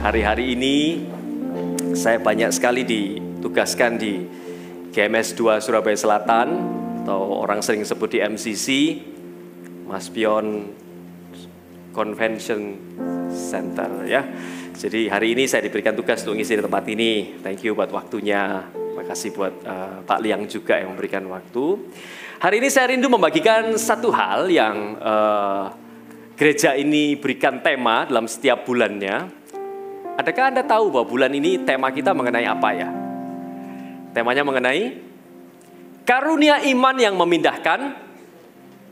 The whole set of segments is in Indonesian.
Hari-hari ini saya banyak sekali ditugaskan di GMS 2 Surabaya Selatan, atau orang sering sebut di MCC, Mas Pion Convention Center ya. Jadi hari ini saya diberikan tugas untuk ngisi di tempat ini. Thank you buat waktunya. Makasih buat Pak Liang juga yang memberikan waktu. Hari ini saya rindu membagikan satu hal yang gereja ini berikan tema dalam setiap bulannya. Adakah Anda tahu bahwa bulan ini tema kita mengenai apa ya? Temanya mengenai karunia iman yang memindahkan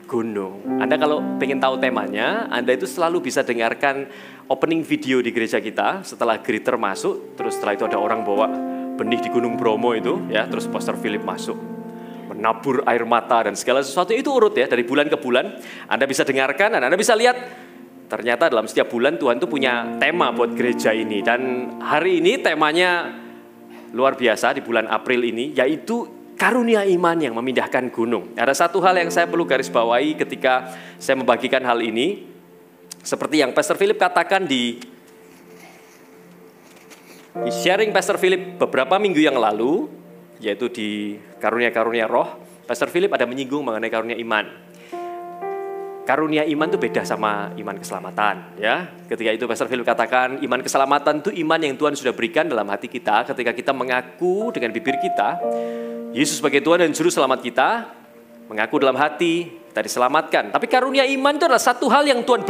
gunung. Anda kalau pengen tahu temanya, Anda itu selalu bisa dengarkan opening video di gereja kita setelah greeter masuk, terus setelah itu ada orang bawa benih di Gunung Bromo itu, ya, terus Pastor Philip masuk, menabur air mata dan segala sesuatu itu urut ya dari bulan ke bulan. Anda bisa dengarkan dan Anda bisa lihat. Ternyata dalam setiap bulan Tuhan itu punya tema buat gereja ini. Dan hari ini temanya luar biasa di bulan April ini, yaitu karunia iman yang memindahkan gunung. Ada satu hal yang saya perlu garis bawahi ketika saya membagikan hal ini. Seperti yang Pastor Philip katakan di sharing Pastor Philip beberapa minggu yang lalu, yaitu di karunia-karunia roh, Pastor Philip ada menyinggung mengenai karunia iman. Karunia iman itu beda sama iman keselamatan, ya. Ketika itu Pastor Philip katakan iman keselamatan itu iman yang Tuhan sudah berikan dalam hati kita ketika kita mengaku dengan bibir kita Yesus sebagai Tuhan dan Juru Selamat kita, mengaku dalam hati kita diselamatkan. Tapi karunia iman itu adalah satu hal yang Tuhan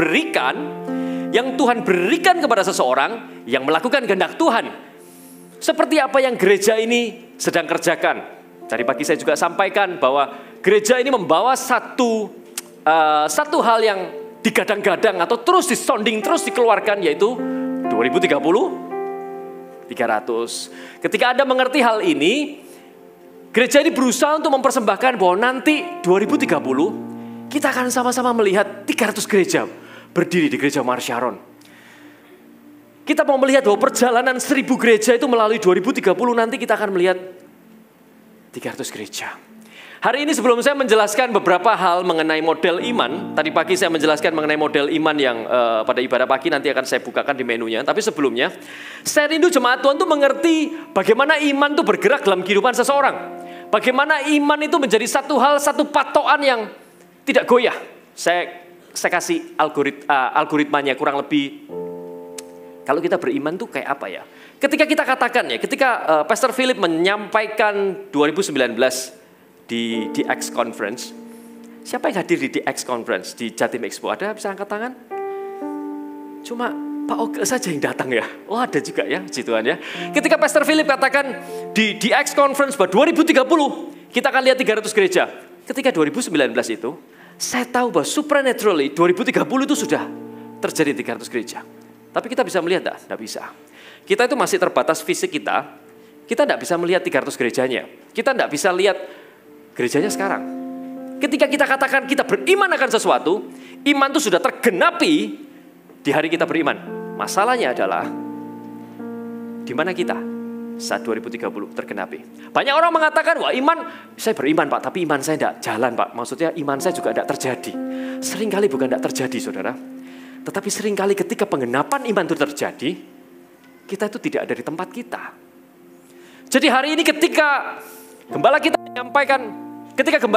berikan kepada seseorang yang melakukan kehendak Tuhan. Seperti apa yang gereja ini sedang kerjakan. Tadi pagi saya juga sampaikan bahwa gereja ini membawa satu hal yang digadang-gadang atau terus disonding, terus dikeluarkan, yaitu 2030, 300. Ketika Anda mengerti hal ini, gereja ini berusaha untuk mempersembahkan bahwa nanti 2030, kita akan sama-sama melihat 300 gereja berdiri di gereja Mar Sharon. Kita mau melihat bahwa perjalanan 1000 gereja itu melalui 2030, nanti kita akan melihat 300 gereja. Hari ini sebelum saya menjelaskan beberapa hal mengenai model iman, tadi pagi saya menjelaskan mengenai model iman yang pada ibadah pagi nanti akan saya bukakan di menunya. Tapi sebelumnya, saya rindu jemaat Tuhan itu mengerti bagaimana iman itu bergerak dalam kehidupan seseorang. Bagaimana iman itu menjadi satu hal, satu patokan yang tidak goyah. Saya kasih algoritmanya kurang lebih. Kalau kita beriman tuh kayak apa ya? Ketika kita katakan ya, ketika Pastor Philip menyampaikan 2019 di DX Conference. Siapa yang hadir di DX Conference di Jatim Expo? Ada bisa angkat tangan? Cuma Pak Oge saja yang datang ya. Oh ada juga ya, puji Tuhan ya. Ketika Pastor Philip katakan di DX Conference bahwa 2030 kita akan lihat 300 gereja. Ketika 2019 itu, saya tahu bahwa supernaturally 2030 itu sudah terjadi 300 gereja. Tapi kita bisa melihat tidak bisa. Kita itu masih terbatas fisik kita. Kita tidak bisa melihat 300 gerejanya. Kita tidak bisa lihat gerejanya sekarang. Ketika kita katakan kita beriman akan sesuatu, iman itu sudah tergenapi di hari kita beriman. Masalahnya adalah di mana kita saat 2030 tergenapi. Banyak orang mengatakan, wah iman, saya beriman Pak, tapi iman saya tidak jalan Pak. Maksudnya iman saya juga tidak terjadi. Seringkali bukan tidak terjadi saudara. Tetapi seringkali ketika pengenapan iman itu terjadi, kita itu tidak ada di tempat kita. Jadi hari ini ketika gembala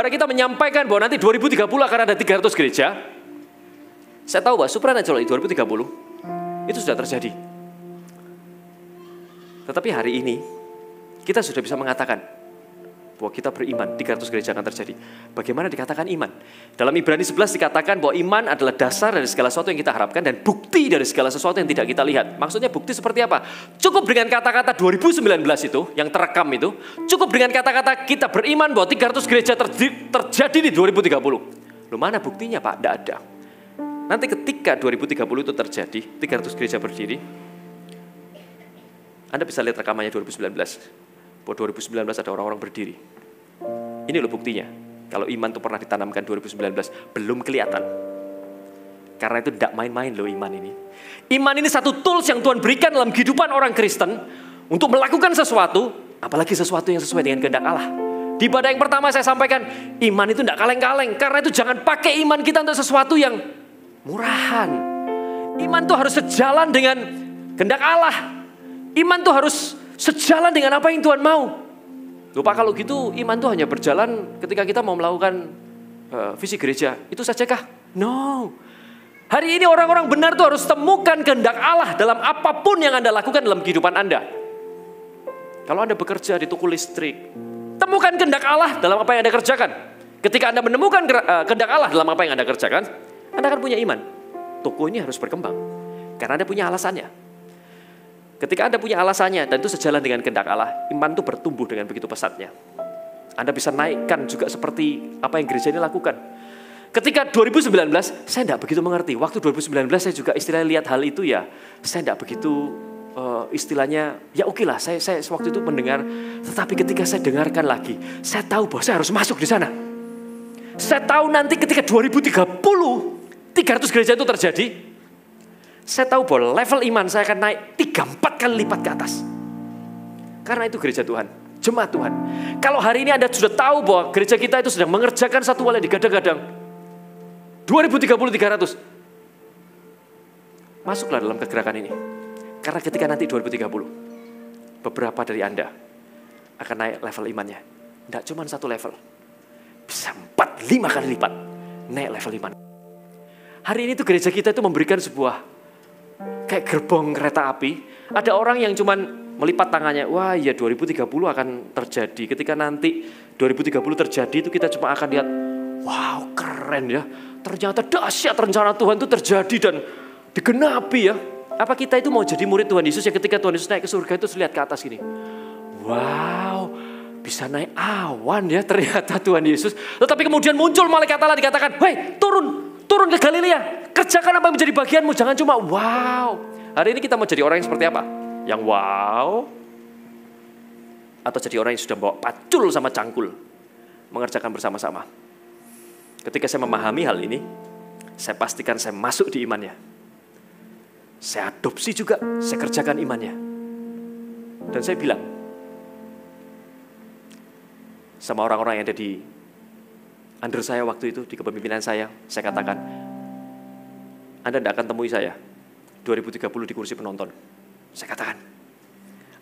kita menyampaikan bahwa nanti 2030 akan ada 300 gereja. Saya tahu bahwa supernatural 2030 itu sudah terjadi. Tetapi hari ini kita sudah bisa mengatakan bahwa kita beriman 300 gereja akan terjadi. Bagaimana dikatakan iman? Dalam Ibrani 11 dikatakan bahwa iman adalah dasar dari segala sesuatu yang kita harapkan dan bukti dari segala sesuatu yang tidak kita lihat. Maksudnya bukti seperti apa? Cukup dengan kata-kata 2019 itu, yang terekam itu, cukup dengan kata-kata kita beriman bahwa 300 gereja terjadi di 2030. Loh mana buktinya Pak? Tidak ada. Nanti ketika 2030 itu terjadi, 300 gereja berdiri, Anda bisa lihat rekamannya 2019. Bahwa 2019 ada orang-orang berdiri. Ini loh buktinya. Kalau iman itu pernah ditanamkan 2019, belum kelihatan. Karena itu tidak main-main loh iman ini. Iman ini satu tools yang Tuhan berikan dalam kehidupan orang Kristen untuk melakukan sesuatu, apalagi sesuatu yang sesuai dengan kehendak Allah. Di ibadah yang pertama saya sampaikan, iman itu tidak kaleng-kaleng. Karena itu jangan pakai iman kita untuk sesuatu yang murahan. Iman itu harus sejalan dengan Kehendak Allah. Iman tuh harus sejalan dengan apa yang Tuhan mau. Lupa kalau gitu iman tuh hanya berjalan ketika kita mau melakukan visi gereja. Itu sajakah? No. Hari ini orang-orang benar tuh harus temukan kehendak Allah dalam apapun yang Anda lakukan dalam kehidupan Anda. Kalau Anda bekerja di toko listrik, temukan kehendak Allah dalam apa yang Anda kerjakan. Ketika Anda menemukan kehendak Allah dalam apa yang Anda kerjakan, Anda akan punya iman. Toko ini harus berkembang karena Anda punya alasannya. Ketika Anda punya alasannya dan itu sejalan dengan kehendak Allah, iman itu bertumbuh dengan begitu pesatnya. Anda bisa naikkan juga seperti apa yang gereja ini lakukan. Ketika 2019, saya tidak begitu mengerti. Waktu 2019 saya juga istilahnya lihat hal itu ya, saya tidak begitu istilahnya, ya oke lah, saya waktu itu mendengar. Tetapi ketika saya dengarkan lagi, saya tahu bahwa saya harus masuk di sana. Saya tahu nanti ketika 2030, 300 gereja itu terjadi, saya tahu bahwa level iman saya akan naik 3-4 kali lipat ke atas. Karena itu gereja Tuhan, jemaat Tuhan. Kalau hari ini Anda sudah tahu bahwa gereja kita itu sedang mengerjakan satu hal yang digadang-gadang, 2030 300. Masuklah dalam kegerakan ini. Karena ketika nanti 2030, beberapa dari Anda akan naik level imannya. Tidak cuma satu level, bisa 4-5 kali lipat naik level iman. Hari ini tuh gereja kita itu memberikan sebuah kayak gerbong kereta api. Ada orang yang cuman melipat tangannya, wah ya 2030 akan terjadi. Ketika nanti 2030 terjadi itu kita cuma akan lihat, wow keren ya. Ternyata dahsyat rencana Tuhan itu terjadi dan digenapi ya. Apa kita itu mau jadi murid Tuhan Yesus yang ketika Tuhan Yesus naik ke surga itu lihat ke atas gini. Wow, bisa naik awan ya ternyata Tuhan Yesus. Tetapi kemudian muncul malaikat Allah dikatakan, hei turun ke Galilea. Kerjakan apa yang menjadi bagianmu, jangan cuma wow. Hari ini kita mau jadi orang yang seperti apa? Yang wow? Atau jadi orang yang sudah bawa pacul sama cangkul, mengerjakan bersama-sama. Ketika saya memahami hal ini, saya pastikan saya masuk di imannya. Saya adopsi juga, saya kerjakan imannya. Dan saya bilang sama orang-orang yang ada di under saya waktu itu, di kepemimpinan saya katakan, Anda tidak akan temui saya 2030 di kursi penonton. Saya katakan,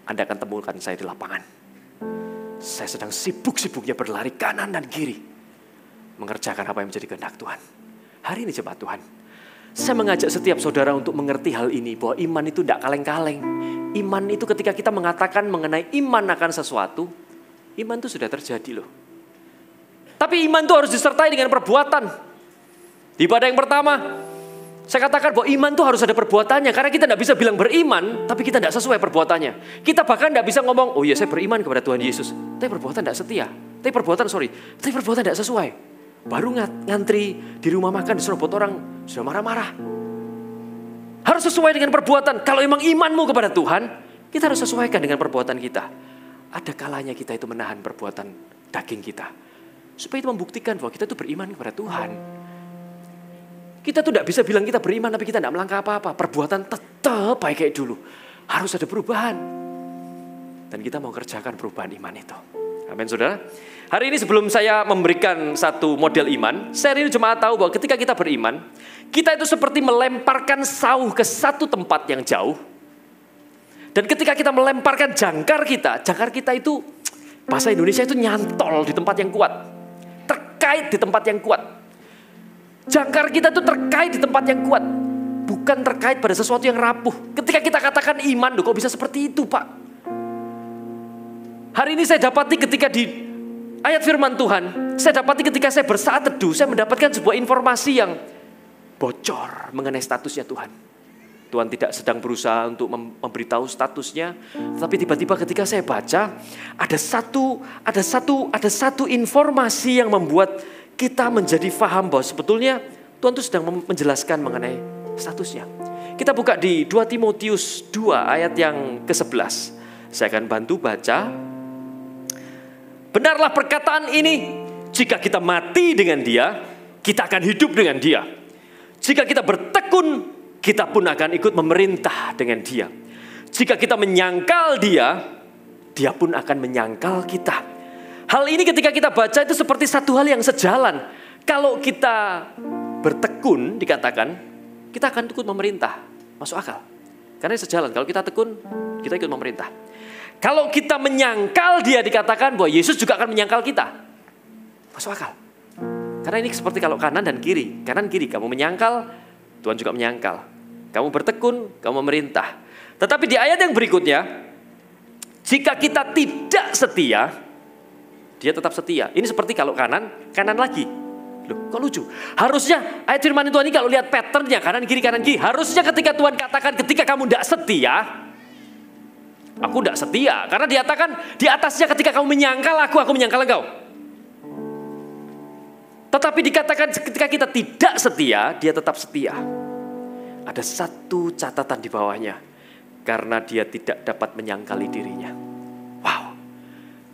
Anda akan temukan saya di lapangan. Saya sedang sibuk-sibuknya berlari kanan dan kiri, mengerjakan apa yang menjadi kehendak Tuhan. Hari ini jemaat Tuhan, saya mengajak setiap saudara untuk mengerti hal ini, bahwa iman itu tidak kaleng-kaleng. Iman itu ketika kita mengatakan mengenai iman akan sesuatu, iman itu sudah terjadi loh. Tapi iman itu harus disertai dengan perbuatan. Di ibadah yang pertama, saya katakan bahwa iman itu harus ada perbuatannya. Karena kita tidak bisa bilang beriman, tapi kita tidak sesuai perbuatannya. Kita bahkan tidak bisa ngomong, oh iya saya beriman kepada Tuhan Yesus, tapi perbuatan tidak setia. Tapi perbuatan tidak sesuai. Baru ngantri di rumah makan, diserobot orang, sudah marah-marah. Harus sesuai dengan perbuatan. Kalau memang imanmu kepada Tuhan, kita harus sesuaikan dengan perbuatan kita. Ada kalanya kita itu menahan perbuatan daging kita, supaya itu membuktikan bahwa kita itu beriman kepada Tuhan. Kita tuh tidak bisa bilang kita beriman tapi kita tidak melangkah apa-apa. Perbuatan tetap baik kayak dulu. Harus ada perubahan. Dan kita mau kerjakan perubahan iman itu. Amin saudara. Hari ini sebelum saya memberikan satu model iman, saya ini cuma tahu bahwa ketika kita beriman, kita itu seperti melemparkan sauh ke satu tempat yang jauh. Dan ketika kita melemparkan jangkar kita itu bahasa Indonesia itu nyantol di tempat yang kuat. Terkait di tempat yang kuat. Jangkar kita itu terkait di tempat yang kuat. Bukan terkait pada sesuatu yang rapuh. Ketika kita katakan iman, loh kok bisa seperti itu Pak? Hari ini saya dapati ketika di ayat firman Tuhan, saya dapati ketika saya bersaat teduh, saya mendapatkan sebuah informasi yang bocor mengenai statusnya Tuhan. Tuhan tidak sedang berusaha untuk memberitahu statusnya, tapi tiba-tiba ketika saya baca, ada satu informasi yang membuat kita menjadi faham bahwa sebetulnya Tuhan itu sedang menjelaskan mengenai statusnya. Kita buka di 2 Timotius 2 ayat yang ke-11. Saya akan bantu baca. Benarlah perkataan ini, jika kita mati dengan Dia, kita akan hidup dengan Dia. Jika kita bertekun, kita pun akan ikut memerintah dengan Dia. Jika kita menyangkal Dia, Dia pun akan menyangkal kita. Hal ini ketika kita baca itu seperti satu hal yang sejalan. Kalau kita bertekun, dikatakan, kita akan ikut memerintah. Masuk akal. Karena sejalan, kalau kita tekun, kita ikut memerintah. Kalau kita menyangkal dia, dikatakan bahwa Yesus juga akan menyangkal kita. Masuk akal. Karena ini seperti kalau kanan dan kiri. Kanan kiri, kamu menyangkal, Tuhan juga menyangkal. Kamu bertekun, kamu memerintah. Tetapi di ayat yang berikutnya, jika kita tidak setia, dia tetap setia. Ini seperti kalau kanan lagi. Loh, kok lucu? Harusnya ayat firman Tuhan ini kalau lihat patternnya kanan kiri, harusnya ketika Tuhan katakan ketika kamu tidak setia, aku tidak setia. Karena dikatakan di atasnya ketika kamu menyangkal aku menyangkal engkau. Tetapi dikatakan ketika kita tidak setia, dia tetap setia. Ada satu catatan di bawahnya. Karena dia tidak dapat menyangkali dirinya. Wow.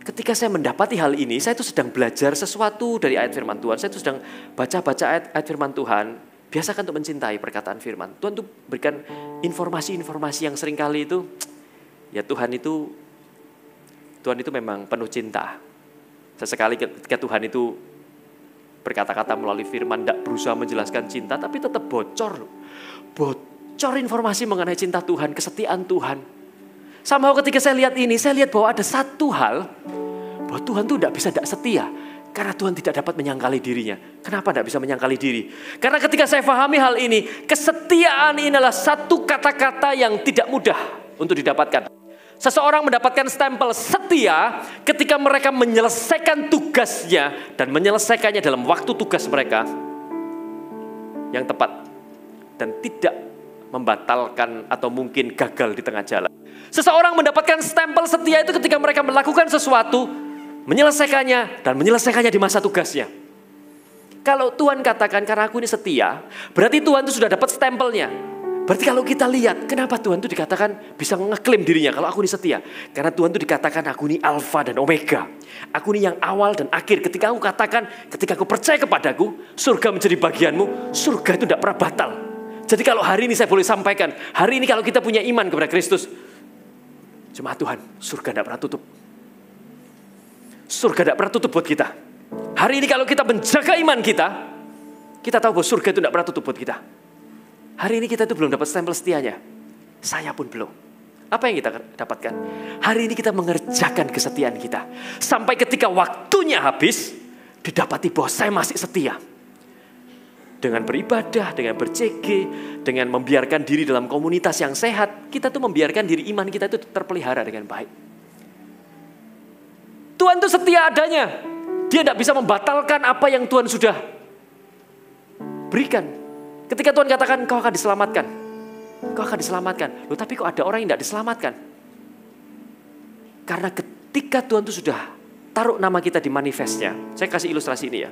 Ketika saya mendapati hal ini, saya itu sedang belajar sesuatu dari ayat firman Tuhan. Saya itu sedang baca-baca ayat firman Tuhan. Biasakan untuk mencintai perkataan firman. Tuhan itu berikan informasi-informasi yang seringkali itu, ya Tuhan itu memang penuh cinta. Sesekali ketika Tuhan itu berkata-kata melalui firman, tidak berusaha menjelaskan cinta, tapi tetap bocor. Bocor informasi mengenai cinta Tuhan, kesetiaan Tuhan. Somehow ketika saya lihat ini, saya lihat bahwa ada satu hal, bahwa Tuhan itu tidak setia. Karena Tuhan tidak dapat menyangkali dirinya. Kenapa tidak bisa menyangkali diri? Karena ketika saya pahami hal ini, kesetiaan ini adalah satu kata-kata yang tidak mudah untuk didapatkan. Seseorang mendapatkan stempel setia ketika mereka menyelesaikan tugasnya dan menyelesaikannya dalam waktu tugas mereka yang tepat dan tidak membatalkan atau mungkin gagal di tengah jalan. Seseorang mendapatkan stempel setia itu ketika mereka melakukan sesuatu, menyelesaikannya dan menyelesaikannya di masa tugasnya. Kalau Tuhan katakan karena aku ini setia, berarti Tuhan itu sudah dapat stempelnya. Berarti kalau kita lihat, kenapa Tuhan itu dikatakan bisa ngeklaim dirinya kalau aku ini setia? Karena Tuhan itu dikatakan aku ini alfa dan omega. Aku ini yang awal dan akhir. Ketika aku katakan, ketika aku percaya kepadaku, surga menjadi bagianmu, surga itu tidak pernah batal. Jadi kalau hari ini saya boleh sampaikan, hari ini kalau kita punya iman kepada Kristus, jemaat Tuhan, surga tidak pernah tutup. Surga tidak pernah tutup buat kita. Hari ini kalau kita menjaga iman kita tahu bahwa surga itu tidak pernah tutup buat kita. Hari ini kita itu belum dapat stempel setianya. Saya pun belum. Apa yang kita dapatkan? Hari ini kita mengerjakan kesetiaan kita. Sampai ketika waktunya habis, didapati bahwa saya masih setia. Dengan beribadah, dengan ber-CG, dengan membiarkan diri dalam komunitas yang sehat, kita tuh membiarkan diri iman kita itu terpelihara dengan baik. Tuhan itu setia adanya. Dia tidak bisa membatalkan apa yang Tuhan sudah berikan. Ketika Tuhan katakan kau akan diselamatkan. Kau akan diselamatkan. Loh, tapi kok ada orang yang tidak diselamatkan? Karena ketika Tuhan itu sudah taruh nama kita di manifestnya. Saya kasih ilustrasi ini ya.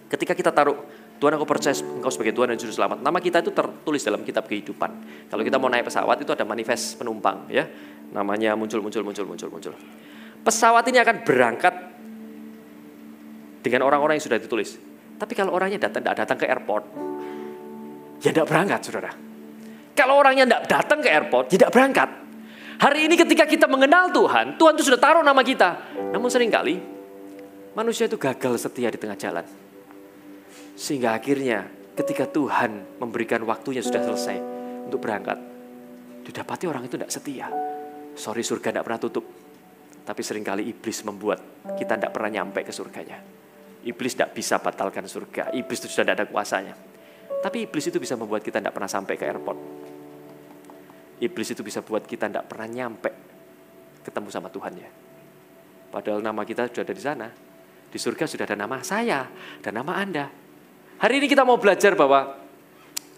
Ketika kita taruh, Tuhan aku percaya engkau sebagai Tuhan dan Juru Selamat. Nama kita itu tertulis dalam kitab kehidupan. Kalau kita mau naik pesawat itu ada manifest penumpang ya. Namanya muncul. Pesawat ini akan berangkat dengan orang-orang yang sudah ditulis. Tapi kalau orangnya tidak datang ke airport, ya tidak berangkat, saudara. Kalau orangnya tidak datang ke airport, tidak berangkat. Hari ini ketika kita mengenal Tuhan, Tuhan itu sudah taruh nama kita. Namun seringkali manusia itu gagal setia di tengah jalan. Sehingga akhirnya ketika Tuhan memberikan waktunya sudah selesai untuk berangkat, didapati orang itu tidak setia. Sorry, surga tidak pernah tutup. Tapi seringkali iblis membuat kita tidak pernah nyampe ke surganya. Iblis tidak bisa batalkan surga. Iblis itu sudah tidak ada kuasanya. Tapi iblis itu bisa membuat kita tidak pernah sampai ke airport. Iblis itu bisa buat kita tidak pernah nyampe ketemu sama Tuhan ya. Padahal nama kita sudah ada di sana. Di surga sudah ada nama saya dan nama Anda. Hari ini kita mau belajar bahwa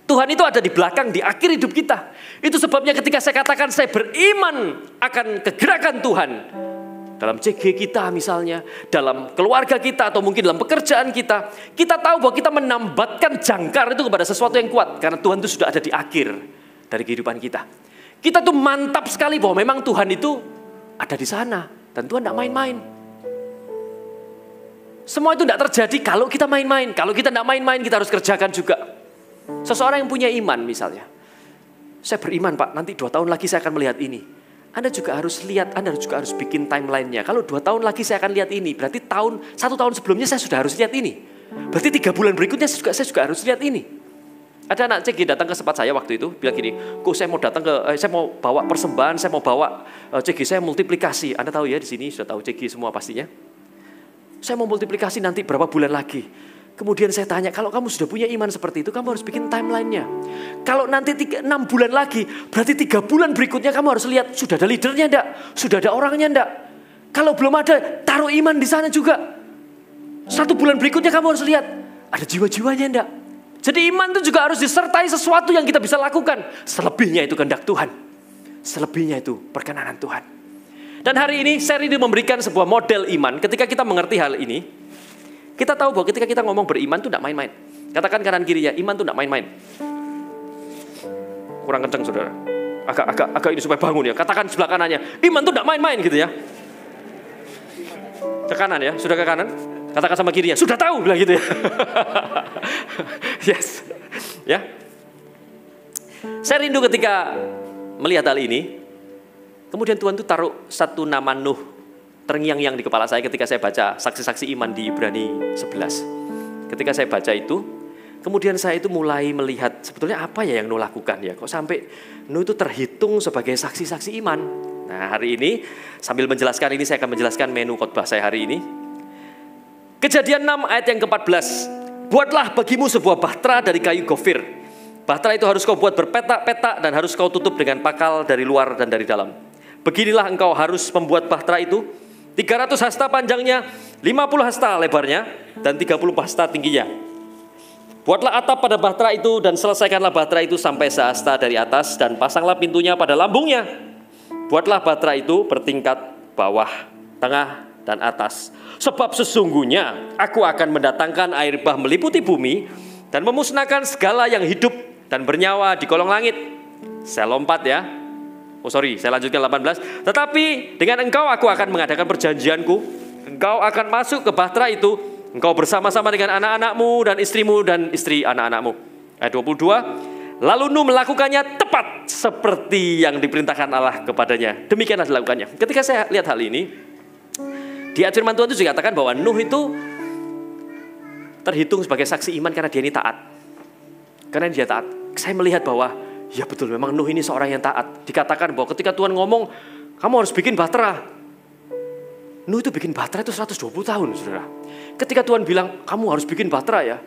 Tuhan itu ada di belakang, di akhir hidup kita. Itu sebabnya ketika saya katakan saya beriman akan kegerakan Tuhan. Dalam CG kita misalnya, dalam keluarga kita atau mungkin dalam pekerjaan kita. Kita tahu bahwa kita menambatkan jangkar itu kepada sesuatu yang kuat. Karena Tuhan itu sudah ada di akhir dari kehidupan kita. Kita tuh mantap sekali bahwa memang Tuhan itu ada di sana. Dan Tuhan tidak main-main. Semua itu tidak terjadi kalau kita main-main. Kalau kita tidak main-main, kita harus kerjakan juga. Seseorang yang punya iman misalnya. Saya beriman Pak, nanti 2 tahun lagi saya akan melihat ini. Anda juga harus lihat, Anda juga harus bikin timelinenya. Kalau 2 tahun lagi saya akan lihat ini, berarti 1 tahun sebelumnya saya sudah harus lihat ini. Berarti 3 bulan berikutnya saya juga harus lihat ini. Ada anak CG datang ke tempat saya waktu itu, bilang gini, kok saya mau datang saya mau bawa persembahan, saya mau bawa CG saya multiplikasi. Anda tahu ya di sini sudah tahu CG semua pastinya. Saya mau multiplikasi nanti berapa bulan lagi. Kemudian saya tanya, kalau kamu sudah punya iman seperti itu, kamu harus bikin timelinenya. Kalau nanti 6 bulan lagi, berarti 3 bulan berikutnya kamu harus lihat, sudah ada leadernya enggak? Sudah ada orangnya enggak? Kalau belum ada, taruh iman di sana juga. 1 bulan berikutnya kamu harus lihat, ada jiwa-jiwanya enggak? Jadi iman itu juga harus disertai sesuatu yang kita bisa lakukan. Selebihnya itu kehendak Tuhan. Selebihnya itu perkenanan Tuhan. Dan hari ini saya rindu memberikan sebuah model iman. Ketika kita mengerti hal ini, kita tahu bahwa ketika kita ngomong beriman itu tidak main-main. Katakan kanan kirinya, iman itu tidak main-main. Kurang kencang saudara. Agak ini supaya bangun ya. Katakan sebelah kanannya, iman itu tidak main-main gitu ya. Ke kanan ya, sudah ke kanan. Katakan sama kirinya, sudah tahu bilang gitu ya. Yes. Ya. Saya rindu ketika melihat hal ini. Kemudian Tuhan itu taruh satu nama Nuh terngiang-ngiang di kepala saya ketika saya baca saksi-saksi iman di Ibrani 11. Ketika saya baca itu, kemudian saya itu mulai melihat sebetulnya apa ya yang Nuh lakukan ya. Kok sampai Nuh itu terhitung sebagai saksi-saksi iman. Nah hari ini sambil menjelaskan ini saya akan menjelaskan menu khotbah saya hari ini. Kejadian 6 ayat yang ke-14. Buatlah bagimu sebuah bahtera dari kayu gofir. Bahtera itu harus kau buat berpetak-petak dan harus kau tutup dengan pakal dari luar dan dari dalam. Beginilah engkau harus membuat bahtera itu. 300 hasta panjangnya, 50 hasta lebarnya, dan 30 hasta tingginya. Buatlah atap pada bahtera itu dan selesaikanlah bahtera itu sampai sehasta dari atas dan pasanglah pintunya pada lambungnya. Buatlah bahtera itu bertingkat bawah, tengah, dan atas. Sebab sesungguhnya aku akan mendatangkan air bah meliputi bumi dan memusnahkan segala yang hidup dan bernyawa di kolong langit. Saya lompat ya. Saya lanjutkan 18. Tetapi dengan engkau aku akan mengadakan perjanjianku. Engkau akan masuk ke bahtera itu. Engkau bersama-sama dengan anak-anakmu dan istrimu dan istri anak-anakmu. Ayat 22. Lalu Nuh melakukannya tepat seperti yang diperintahkan Allah kepadanya. Demikianlah dilakukannya. Ketika saya lihat hal ini, di ayat firman Tuhan itu juga katakan bahwa Nuh itu terhitung sebagai saksi iman karena dia ini taat. Karena dia taat. Saya melihat bahwa ya betul memang Nuh ini seorang yang taat. Dikatakan bahwa ketika Tuhan ngomong, kamu harus bikin bahtera. Nuh itu bikin bahtera itu 120 tahun, saudara. Ketika Tuhan bilang, kamu harus bikin bahtera ya.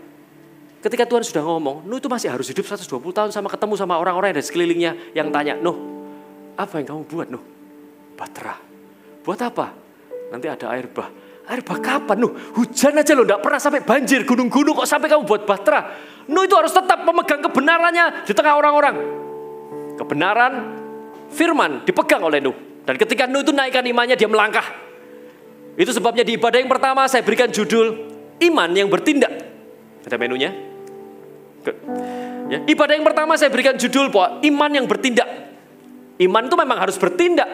Ketika Tuhan sudah ngomong, Nuh itu masih harus hidup 120 tahun sama ketemu sama orang-orang yang ada di sekelilingnya yang tanya, Nuh, apa yang kamu buat Nuh? Bahtera. Buat apa? Nanti ada air bah. Air bah kapan Nuh? Hujan aja loh, enggak pernah sampai banjir, gunung-gunung kok sampai kamu buat bahtera. Nuh itu harus tetap memegang kebenarannya di tengah orang-orang. Kebenaran firman dipegang oleh Nuh. Dan ketika Nuh itu naikkan imannya, dia melangkah. Itu sebabnya di ibadah yang pertama saya berikan judul iman yang bertindak. Ada menunya? Ya, ibadah yang pertama saya berikan judul bahwa iman yang bertindak. Iman itu memang harus bertindak.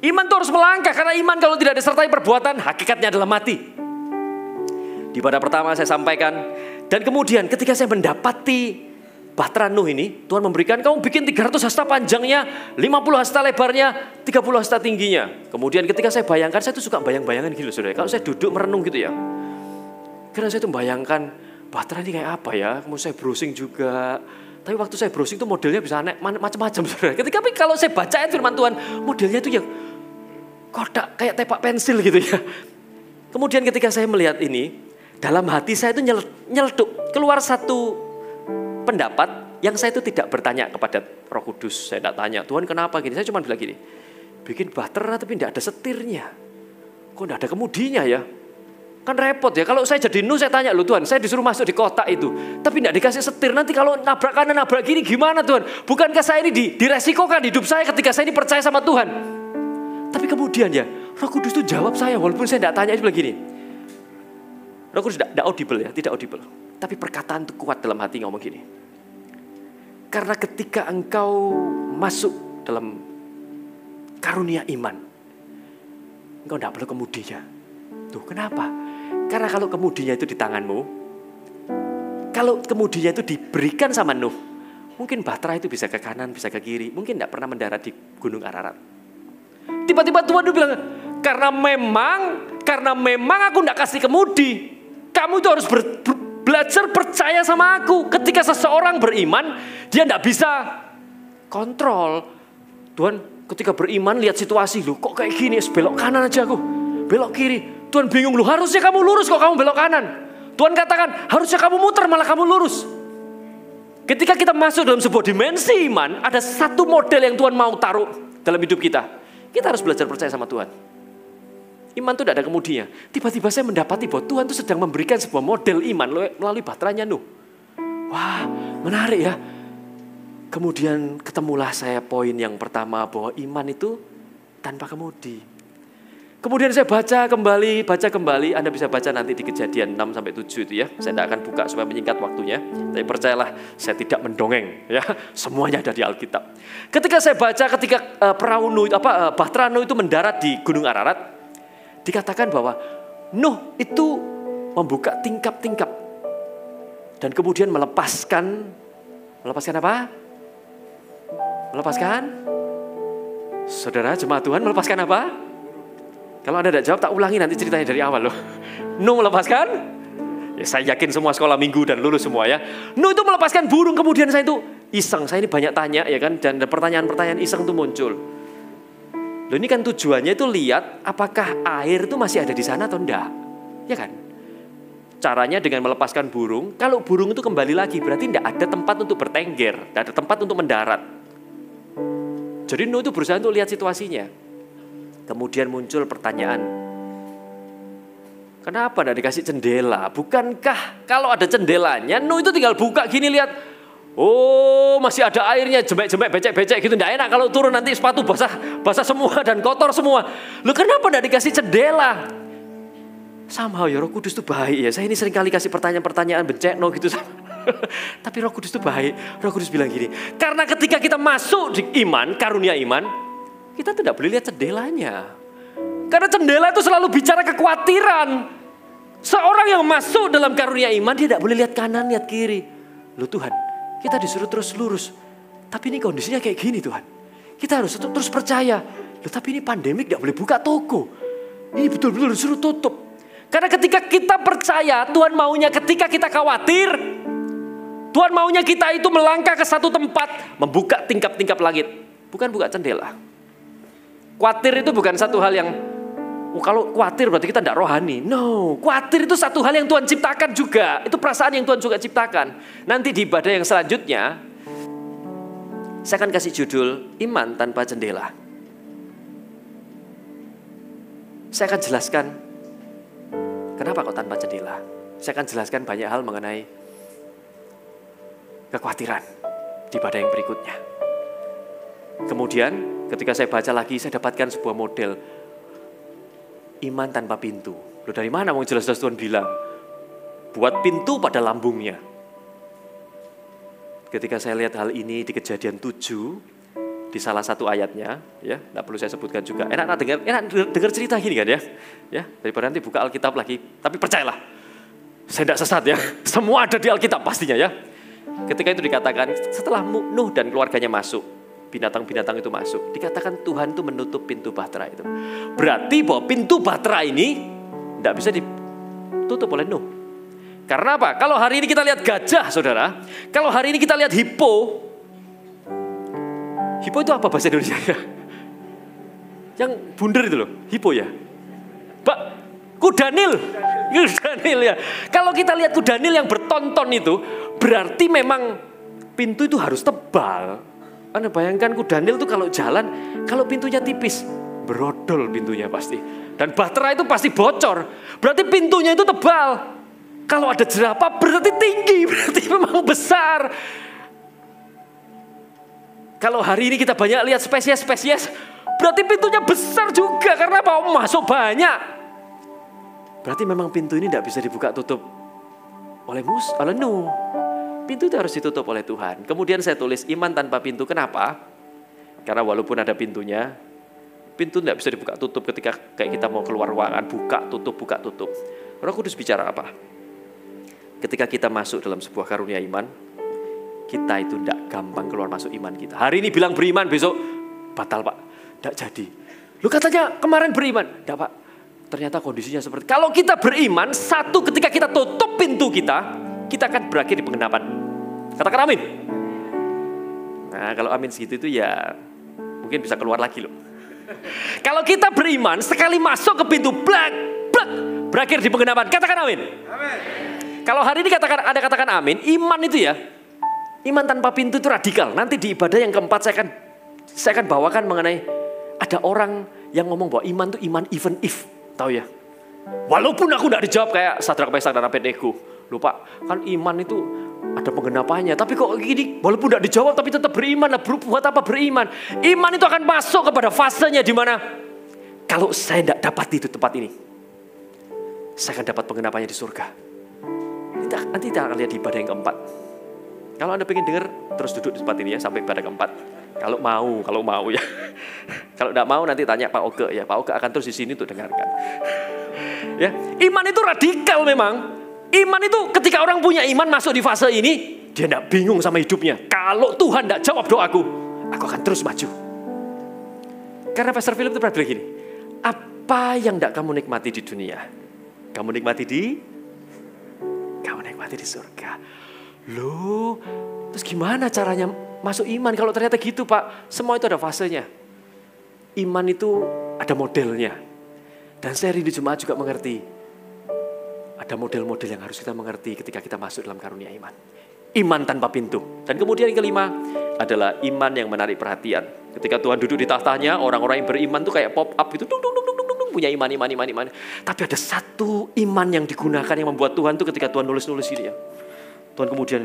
Iman itu harus melangkah, karena iman kalau tidak disertai perbuatan, hakikatnya adalah mati. Di ibadah pertama saya sampaikan, dan kemudian ketika saya mendapati bahtera Nuh ini, Tuhan memberikan, kamu bikin 300 hasta panjangnya, 50 hasta lebarnya, 30 hasta tingginya. Kemudian ketika saya bayangkan, saya tuh suka bayang-bayangan gitu saudara. Kalau saya duduk merenung gitu ya, karena saya tuh membayangkan, bahtera ini kayak apa ya, kemudian saya browsing juga. Tapi waktu saya browsing tuh modelnya bisa aneh, macam-macam saudara. Ketika kalau saya baca firman Tuhan, modelnya itu yang kotak kayak tepak pensil gitu ya. Kemudian ketika saya melihat ini, dalam hati saya itu nyeletuk keluar satu pendapat yang saya itu tidak bertanya kepada Roh Kudus. Saya tidak tanya, Tuhan kenapa gini? Saya cuma bilang gini, bikin bahtera tapi tidak ada setirnya. Kok tidak ada kemudinya ya? Kan repot ya. Kalau saya jadi Nuh, saya tanya, loh Tuhan, saya disuruh masuk di kotak itu, tapi tidak dikasih setir. Nanti kalau nabrak kanan, nabrak kiri gimana Tuhan? Bukankah saya ini diresikokan hidup saya ketika saya ini percaya sama Tuhan? Tapi kemudian ya, Roh Kudus itu jawab saya, walaupun saya tidak tanya, itu begini. Roh Kudus tidak audible ya, tidak audible. Tapi perkataan itu kuat dalam hati ngomong gini. Karena ketika engkau masuk dalam karunia iman, engkau tidak perlu kemudinya. Tuh kenapa? Karena kalau kemudinya itu di tanganmu, kalau kemudinya itu diberikan sama Nuh, mungkin bahtera itu bisa ke kanan, bisa ke kiri, mungkin tidak pernah mendarat di Gunung Ararat. Tiba-tiba Tuhan itu bilang, karena memang aku tidak kasih kemudi, kamu itu harus belajar percaya sama aku. Ketika seseorang beriman, dia tidak bisa kontrol. Tuhan, ketika beriman lihat situasi, lu kok kayak gini, belok kanan aja aku, belok kiri. Tuhan bingung, lu harusnya kamu lurus kok kamu belok kanan. Tuhan katakan, harusnya kamu muter malah kamu lurus. Ketika kita masuk dalam sebuah dimensi iman, ada satu model yang Tuhan mau taruh dalam hidup kita. Kita harus belajar percaya sama Tuhan. Iman itu tidak ada kemudinya. Tiba-tiba saya mendapati bahwa Tuhan itu sedang memberikan sebuah model iman melalui baterainya Nuh. Wah, menarik ya. Kemudian ketemulah saya poin yang pertama bahwa iman itu tanpa kemudi. Kemudian saya baca kembali. Anda bisa baca nanti di Kejadian 6-7 itu ya. Saya tidak akan buka supaya menyingkat waktunya. Tapi percayalah, saya tidak mendongeng ya. Semuanya ada di Alkitab. Ketika saya baca, ketika bahtera Nuh itu mendarat di Gunung Ararat, dikatakan bahwa Nuh itu membuka tingkap-tingkap dan kemudian melepaskan apa? Melepaskan? Saudara jemaat Tuhan, melepaskan apa? Kalau Anda tidak jawab, tak ulangi nanti ceritanya dari awal loh. Nuh melepaskan? Ya, saya yakin semua sekolah minggu dan lulus semua ya. Nuh itu melepaskan burung, kemudian saya itu iseng. Saya ini banyak tanya ya kan, dan pertanyaan-pertanyaan iseng itu muncul. Loh, ini kan tujuannya itu lihat apakah air itu masih ada di sana atau enggak. Ya kan? Caranya dengan melepaskan burung. Kalau burung itu kembali lagi berarti enggak ada tempat untuk bertengger, enggak ada tempat untuk mendarat. Jadi Nuh itu berusaha untuk lihat situasinya. Kemudian muncul pertanyaan, kenapa enggak dikasih jendela? Bukankah kalau ada jendelanya Nuh itu tinggal buka gini lihat, oh masih ada airnya, jemek-jemek, becek-becek gitu. Nggak enak kalau turun nanti sepatu basah semua dan kotor semua. Loh kenapa nggak dikasih jendela? Somehow ya Roh Kudus itu baik ya. Saya ini sering kali kasih pertanyaan-pertanyaan bencekno gitu. Tapi Roh Kudus itu baik. Roh Kudus bilang gini, karena ketika kita masuk di iman, karunia iman, kita tidak boleh lihat jendelanya. Karena jendela itu selalu bicara kekhawatiran. Seorang yang masuk dalam karunia iman, dia tidak boleh lihat kanan, lihat kiri. Loh Tuhan, kita disuruh terus lurus. Tapi ini kondisinya kayak gini Tuhan. Kita harus terus percaya. Loh tapi ini pandemik tidak boleh buka toko. Ini betul-betul disuruh tutup. Karena ketika kita percaya, Tuhan maunya ketika kita khawatir, Tuhan maunya kita itu melangkah ke satu tempat, membuka tingkap-tingkap langit. Bukan buka jendela. Khawatir itu bukan satu hal yang, kalau khawatir berarti kita tidak rohani. No, khawatir itu satu hal yang Tuhan ciptakan juga. Itu perasaan yang Tuhan juga ciptakan. Nanti di ibadah yang selanjutnya, saya akan kasih judul Iman Tanpa Jendela. Saya akan jelaskan kenapa kok tanpa jendela. Saya akan jelaskan banyak hal mengenai kekhawatiran di ibadah yang berikutnya. Kemudian ketika saya baca lagi, saya dapatkan sebuah model iman tanpa pintu. Loh dari mana mau jelas-jelas Tuhan bilang? Buat pintu pada lambungnya. Ketika saya lihat hal ini di Kejadian 7, di salah satu ayatnya, ya, tidak perlu saya sebutkan juga. Enak dengar cerita gini kan ya, daripada nanti buka Alkitab lagi. Tapi percayalah, saya tidak sesat ya. Semua ada di Alkitab pastinya ya. Ketika itu dikatakan setelah Nuh dan keluarganya masuk, binatang-binatang itu masuk, dikatakan Tuhan itu menutup pintu bahtera itu. Berarti bahwa pintu bahtera ini tidak bisa ditutup oleh Nuh. Karena apa? Kalau hari ini kita lihat gajah, saudara. Kalau hari ini kita lihat hipo. Hipo itu apa bahasa Indonesia ya? Yang bunder itu loh, hipo ya. Kudanil. Kudanil ya. Kalau kita lihat kudanil yang bertonton itu, berarti memang pintu itu harus tebal. Anda bayangkan kudanil itu kalau jalan, kalau pintunya tipis, berodol pintunya pasti. Dan bahtera itu pasti bocor. Berarti pintunya itu tebal. Kalau ada jerapah berarti tinggi, berarti memang besar. Kalau hari ini kita banyak lihat spesies-spesies, berarti pintunya besar juga. Karena apa? Masuk banyak. Berarti memang pintu ini tidak bisa dibuka tutup oleh Nuh. Pintu itu harus ditutup oleh Tuhan. Kemudian saya tulis iman tanpa pintu. Kenapa? Karena walaupun ada pintunya, pintu tidak bisa dibuka tutup ketika kayak kita mau keluar ruangan, buka tutup. Roh Kudus bicara apa? Ketika kita masuk dalam sebuah karunia iman, kita itu tidak gampang keluar masuk iman kita. Hari ini bilang beriman, besok batal Pak, tidak jadi. Lu katanya kemarin beriman, tidak Pak. Ternyata kondisinya seperti, kalau kita beriman, satu ketika kita tutup pintu kita, kita akan berakhir di penggenapan. Katakan amin. Nah, kalau amin segitu itu ya mungkin bisa keluar lagi loh. Kalau kita beriman, sekali masuk ke pintu, blak, berakhir di penggenapan. Katakan amin. Amin. Kalau hari ini katakan amin, iman itu ya, iman tanpa pintu itu radikal. Nanti di ibadah yang keempat saya akan bawakan mengenai ada orang yang ngomong bahwa iman itu iman even if, tahu ya? Walaupun aku tidak dijawab kayak Sadrak, Mesak, dan Abednego. Lupa, kan iman itu ada penggenapannya. Tapi kok gini, walaupun tidak dijawab tapi tetap beriman. Buat apa beriman? Iman itu akan masuk kepada fasenya di mana kalau saya tidak dapat di tempat ini, saya akan dapat penggenapannya di surga. Nanti kita akan lihat di ibadah yang keempat. Kalau Anda pengen dengar, terus duduk di tempat ini ya sampai ibadah keempat. Kalau mau ya. Kalau tidak mau nanti tanya Pak Oge ya. Pak Oge akan terus di sini untuk dengarkan. Ya, iman itu radikal memang. Iman itu ketika orang punya iman masuk di fase ini, dia tidak bingung sama hidupnya. Kalau Tuhan tidak jawab doaku, aku akan terus maju. Karena Pastor Philip itu pernah bilang gini, apa yang tidak kamu nikmati di dunia, kamu nikmati di surga. Loh, terus gimana caranya masuk iman? Kalau ternyata gitu Pak, semua itu ada fasenya. Iman itu ada modelnya. Dan saya rindu jemaat juga mengerti. Ada model-model yang harus kita mengerti ketika kita masuk dalam karunia iman. Iman tanpa pintu. Dan kemudian yang kelima adalah iman yang menarik perhatian. Ketika Tuhan duduk di tahtanya, orang-orang yang beriman tuh kayak pop up gitu. Punya iman. Tapi ada satu iman yang digunakan yang membuat Tuhan tuh ketika Tuhan nulis ini ya. Tuhan kemudian,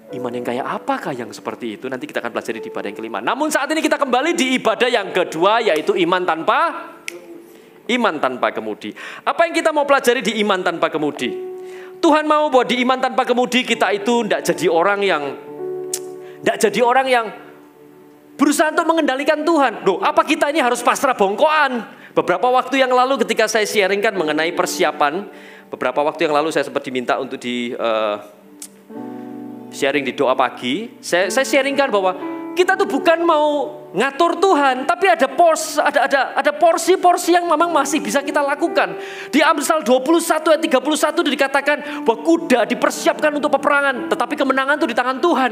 iman yang kayak apakah yang seperti itu? Nanti kita akan pelajari di ibadah yang kelima. Namun saat ini kita kembali di ibadah yang kedua, yaitu iman tanpa kemudi. Apa yang kita mau pelajari di iman tanpa kemudi? Tuhan mau bahwa di iman tanpa kemudi kita itu tidak jadi orang yang berusaha untuk mengendalikan Tuhan. Loh, apa kita ini harus pasrah bongkoan? Beberapa waktu yang lalu ketika saya sharingkan mengenai persiapan, beberapa waktu yang lalu saya sempat diminta untuk sharing di doa pagi. Saya sharingkan bahwa kita tuh bukan mau ngatur Tuhan, tapi ada porsi-porsi yang memang masih bisa kita lakukan. Di Amsal 21 ayat 31 itu dikatakan bahwa kuda dipersiapkan untuk peperangan, tetapi kemenangan itu di tangan Tuhan.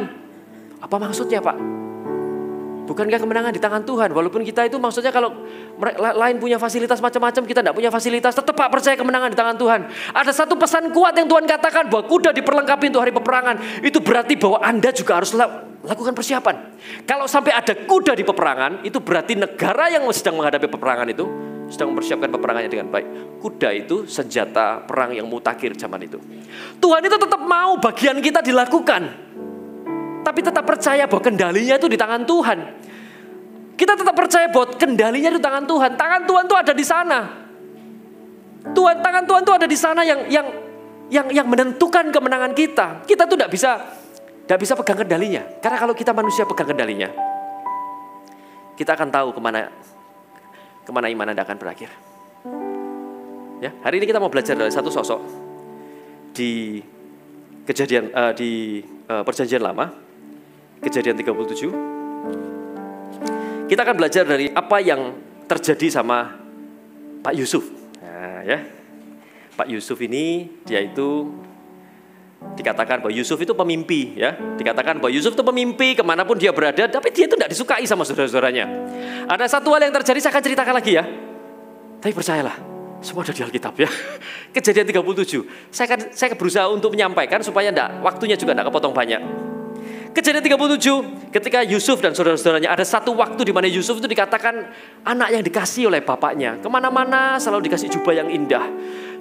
Apa maksudnya Pak? Bukankah kemenangan di tangan Tuhan? Walaupun kita itu maksudnya kalau lain punya fasilitas macam-macam, kita tidak punya fasilitas, tetap Pak percaya kemenangan di tangan Tuhan. Ada satu pesan kuat yang Tuhan katakan bahwa kuda diperlengkapi untuk hari peperangan. Itu berarti bahwa Anda juga harus lakukan persiapan. Kalau sampai ada kuda di peperangan, itu berarti negara yang sedang menghadapi peperangan itu sedang mempersiapkan peperangannya dengan baik. Kuda itu senjata perang yang mutakhir zaman itu. Tuhan itu tetap mau bagian kita dilakukan. Tapi tetap percaya bahwa kendalinya itu di tangan Tuhan. Kita tetap percaya bahwa kendalinya di tangan Tuhan. Tangan Tuhan itu ada di sana. Tangan Tuhan itu ada di sana yang menentukan kemenangan kita. Kita tuh tidak bisa pegang kendalinya. Karena kalau kita manusia pegang kendalinya, kita akan tahu kemana iman Anda akan berakhir. Ya, hari ini kita mau belajar dari satu sosok di kejadian di Perjanjian Lama. Kejadian 37. Kita akan belajar dari apa yang terjadi sama Pak Yusuf. Nah, ya. Pak Yusuf ini dia itu dikatakan bahwa Yusuf itu pemimpi, ya. Dikatakan bahwa Yusuf itu pemimpi kemanapun dia berada, tapi dia itu tidak disukai sama saudara-saudaranya. Ada satu hal yang terjadi, saya akan ceritakan lagi ya. Tapi percayalah, semua ada di Alkitab ya. Kejadian 37. Saya berusaha untuk menyampaikan supaya waktunya juga tidak kepotong banyak. Kejadian 37, ketika Yusuf dan saudara-saudaranya, ada satu waktu di mana Yusuf itu dikatakan anak yang dikasih oleh bapaknya. Kemana-mana selalu dikasih jubah yang indah.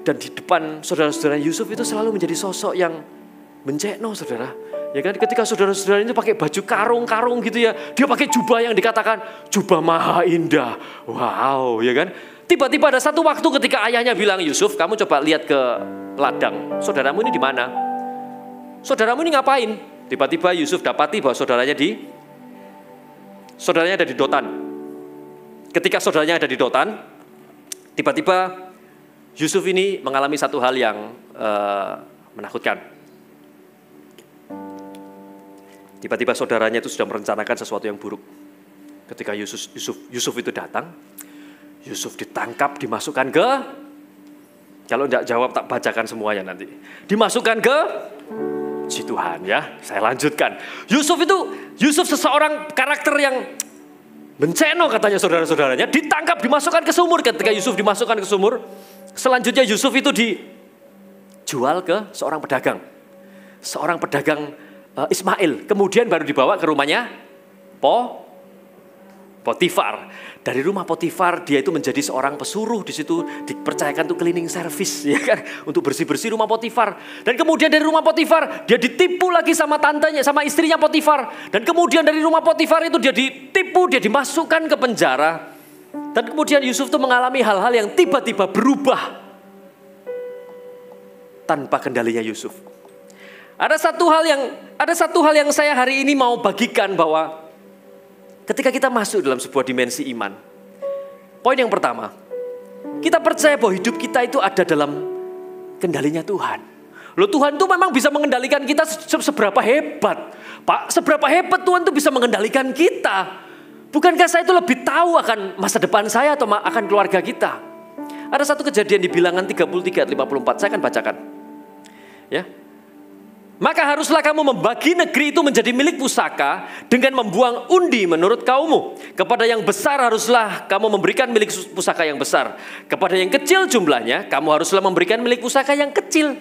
Dan di depan saudara-saudara Yusuf itu selalu menjadi sosok yang mencekno, saudara. Ya kan, ketika saudara-saudara itu pakai baju karung-karung gitu ya, dia pakai jubah yang dikatakan jubah maha indah. Wow, ya kan. Tiba-tiba ada satu waktu ketika ayahnya bilang, Yusuf, kamu coba lihat ke ladang. Saudaramu ini di mana? Saudaramu ini ngapain? Tiba-tiba Yusuf dapati bahwa saudaranya ada di Dotan. Ketika saudaranya ada di Dotan, tiba-tiba Yusuf ini mengalami satu hal yang menakutkan. Tiba-tiba saudaranya itu sudah merencanakan sesuatu yang buruk. Ketika Yusuf itu datang, Yusuf ditangkap, dimasukkan ke Kalau tidak jawab tak bacakan semuanya nanti. Dimasukkan ke puji Tuhan ya. Saya lanjutkan. Yusuf seseorang karakter yang benceno katanya saudara-saudaranya. Ditangkap, dimasukkan ke sumur. Ketika Yusuf dimasukkan ke sumur, selanjutnya Yusuf itu dijual ke seorang pedagang. Seorang pedagang Ismail. Kemudian baru dibawa ke rumahnya Potifar. Dari rumah Potifar dia itu menjadi seorang pesuruh di situ, dipercayakan tuh cleaning service ya kan, untuk bersih-bersih rumah Potifar. Dan kemudian dari rumah Potifar dia ditipu lagi sama tantenya, sama istrinya Potifar. Dan kemudian dari rumah Potifar itu dia ditipu, dia dimasukkan ke penjara. Dan kemudian Yusuf tuh mengalami hal-hal yang tiba-tiba berubah tanpa kendalinya Yusuf. Ada satu hal yang saya hari ini mau bagikan, bahwa ketika kita masuk dalam sebuah dimensi iman, poin yang pertama, kita percaya bahwa hidup kita itu ada dalam kendalinya Tuhan. Loh, Tuhan tuh memang bisa mengendalikan kita seberapa hebat. Pak, seberapa hebat Tuhan tuh bisa mengendalikan kita. Bukankah saya itu lebih tahu akan masa depan saya atau akan keluarga kita? Ada satu kejadian di Bilangan 33 ayat 54, saya akan bacakan. Ya. Maka haruslah kamu membagi negeri itu menjadi milik pusaka dengan membuang undi menurut kaummu. Kepada yang besar haruslah kamu memberikan milik pusaka yang besar. Kepada yang kecil jumlahnya, kamu haruslah memberikan milik pusaka yang kecil.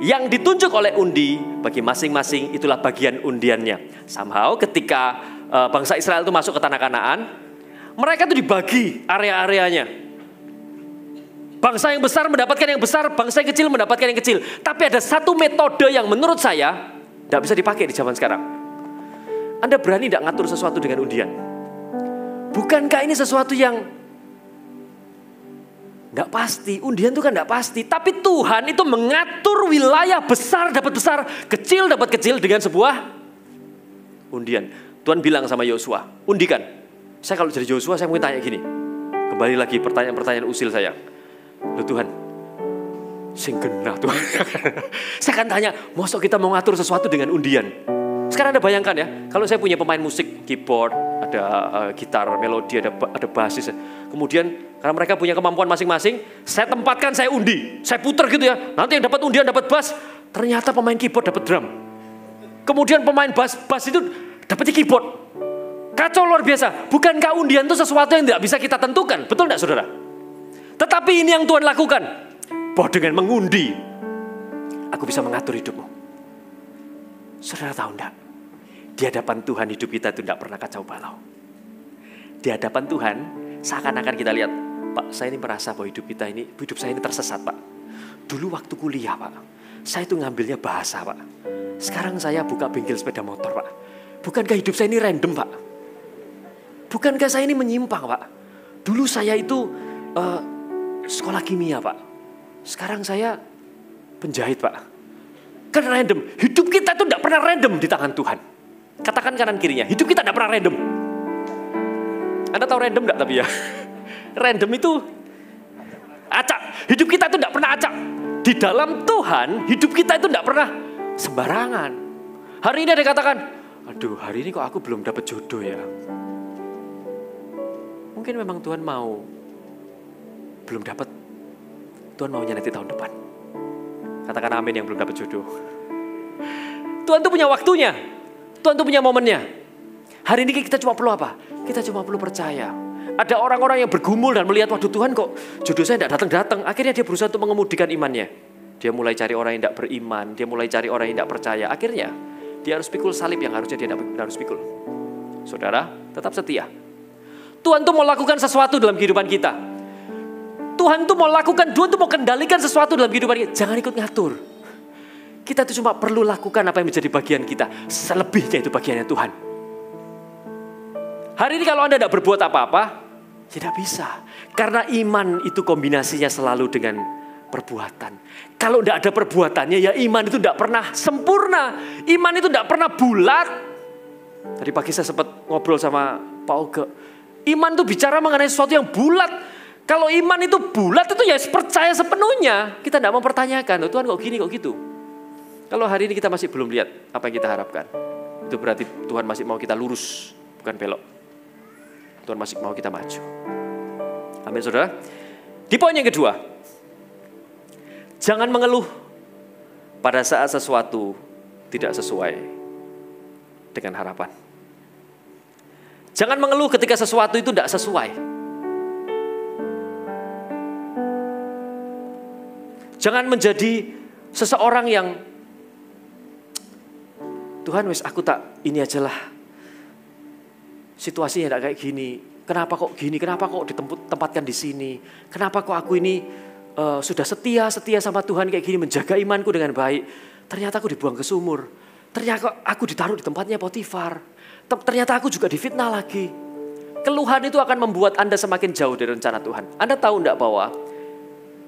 Yang ditunjuk oleh undi, bagi masing-masing itulah bagian undiannya. Somehow ketika bangsa Israel itu masuk ke tanah Kanaan, mereka itu dibagi area-areanya. Bangsa yang besar mendapatkan yang besar, bangsa yang kecil mendapatkan yang kecil. Tapi ada satu metode yang menurut saya tidak bisa dipakai di zaman sekarang. Anda berani tidak ngatur sesuatu dengan undian? Bukankah ini sesuatu yang tidak pasti? Undian itu kan tidak pasti. Tapi Tuhan itu mengatur wilayah, besar dapat besar, kecil dapat kecil dengan sebuah undian. Tuhan bilang sama Yosua, undikan. Saya kalau jadi Yosua, saya mau tanya gini. Kembali lagi pertanyaan usil saya. Loh Tuhan, sing genah Tuhan. Saya akan tanya, mosok kita mau ngatur sesuatu dengan undian? Sekarang Anda bayangkan ya, kalau saya punya pemain musik, keyboard, ada gitar, melodi, ada basis. Kemudian karena mereka punya kemampuan masing-masing, saya tempatkan, saya undi, saya putar gitu ya. Nanti yang dapat undian dapat bass, ternyata pemain keyboard dapat drum. Kemudian pemain bass itu dapatnya keyboard. Kacau luar biasa. Bukankah undian itu sesuatu yang tidak bisa kita tentukan? Betul tidak saudara? Tetapi ini yang Tuhan lakukan. Bahwa dengan mengundi, aku bisa mengatur hidupmu. Saudara tahu enggak? Di hadapan Tuhan hidup kita itu tidak pernah kacau balau. Di hadapan Tuhan, seakan-akan kita lihat, Pak, saya ini merasa bahwa hidup saya ini tersesat, Pak. Dulu waktu kuliah, Pak, saya itu ngambilnya bahasa, Pak. Sekarang saya buka bengkel sepeda motor, Pak. Bukankah hidup saya ini random, Pak? Bukankah saya ini menyimpang, Pak? Dulu saya itu sekolah kimia, Pak. Sekarang saya penjahit, Pak. Kan random. Hidup kita itu tidak pernah random di tangan Tuhan. Katakan kanan kirinya, hidup kita tidak pernah random. Anda tahu random enggak tapi ya? Random itu acak. Hidup kita itu tidak pernah acak. Di dalam Tuhan, hidup kita itu tidak pernah sembarangan. Hari ini ada yang katakan, aduh hari ini kok aku belum dapat jodoh ya. Mungkin memang Tuhan mau, belum dapat, Tuhan maunya nanti tahun depan. Katakan amin yang belum dapat jodoh. Tuhan tuh punya waktunya, Tuhan tuh punya momennya. Hari ini kita cuma perlu apa? Kita cuma perlu percaya. Ada orang-orang yang bergumul dan melihat, waduh Tuhan kok jodoh saya tidak datang-datang. Akhirnya dia berusaha untuk mengemudikan imannya. Dia mulai cari orang yang tidak beriman, dia mulai cari orang yang tidak percaya. Akhirnya dia harus pikul salib yang harusnya dia tidak harus pikul. Saudara, tetap setia. Tuhan tuh mau lakukan sesuatu dalam kehidupan kita. Tuhan tuh mau kendalikan sesuatu dalam kehidupan kita. Jangan ikut ngatur. Kita tuh cuma perlu lakukan apa yang menjadi bagian kita. Selebihnya itu bagiannya Tuhan. Hari ini kalau Anda tidak berbuat apa-apa, tidak bisa. Karena iman itu kombinasinya selalu dengan perbuatan. Kalau tidak ada perbuatannya, ya iman itu tidak pernah sempurna. Iman itu tidak pernah bulat. Tadi pagi saya sempat ngobrol sama Pak Oge. Iman itu bicara mengenai sesuatu yang bulat. Kalau iman itu bulat itu ya percaya sepenuhnya. Kita tidak mempertanyakan, Tuhan kok gini kok gitu. Kalau hari ini kita masih belum lihat apa yang kita harapkan, itu berarti Tuhan masih mau kita lurus, bukan belok. Tuhan masih mau kita maju. Amin saudara. Di poin yang kedua, Jangan mengeluh pada saat sesuatu tidak sesuai dengan harapan. Jangan mengeluh ketika sesuatu itu tidak sesuai. Jangan menjadi seseorang yang Tuhan wis aku tak ini ajalah. Situasinya tidak kayak gini. Kenapa kok gini? Kenapa kok ditempatkan di sini? Kenapa kok aku ini sudah setia sama Tuhan kayak gini, menjaga imanku dengan baik. Ternyata aku dibuang ke sumur. Ternyata aku ditaruh di tempatnya Potifar. Ternyata aku juga difitnah lagi. Keluhan itu akan membuat Anda semakin jauh dari rencana Tuhan. Anda tahu enggak bahwa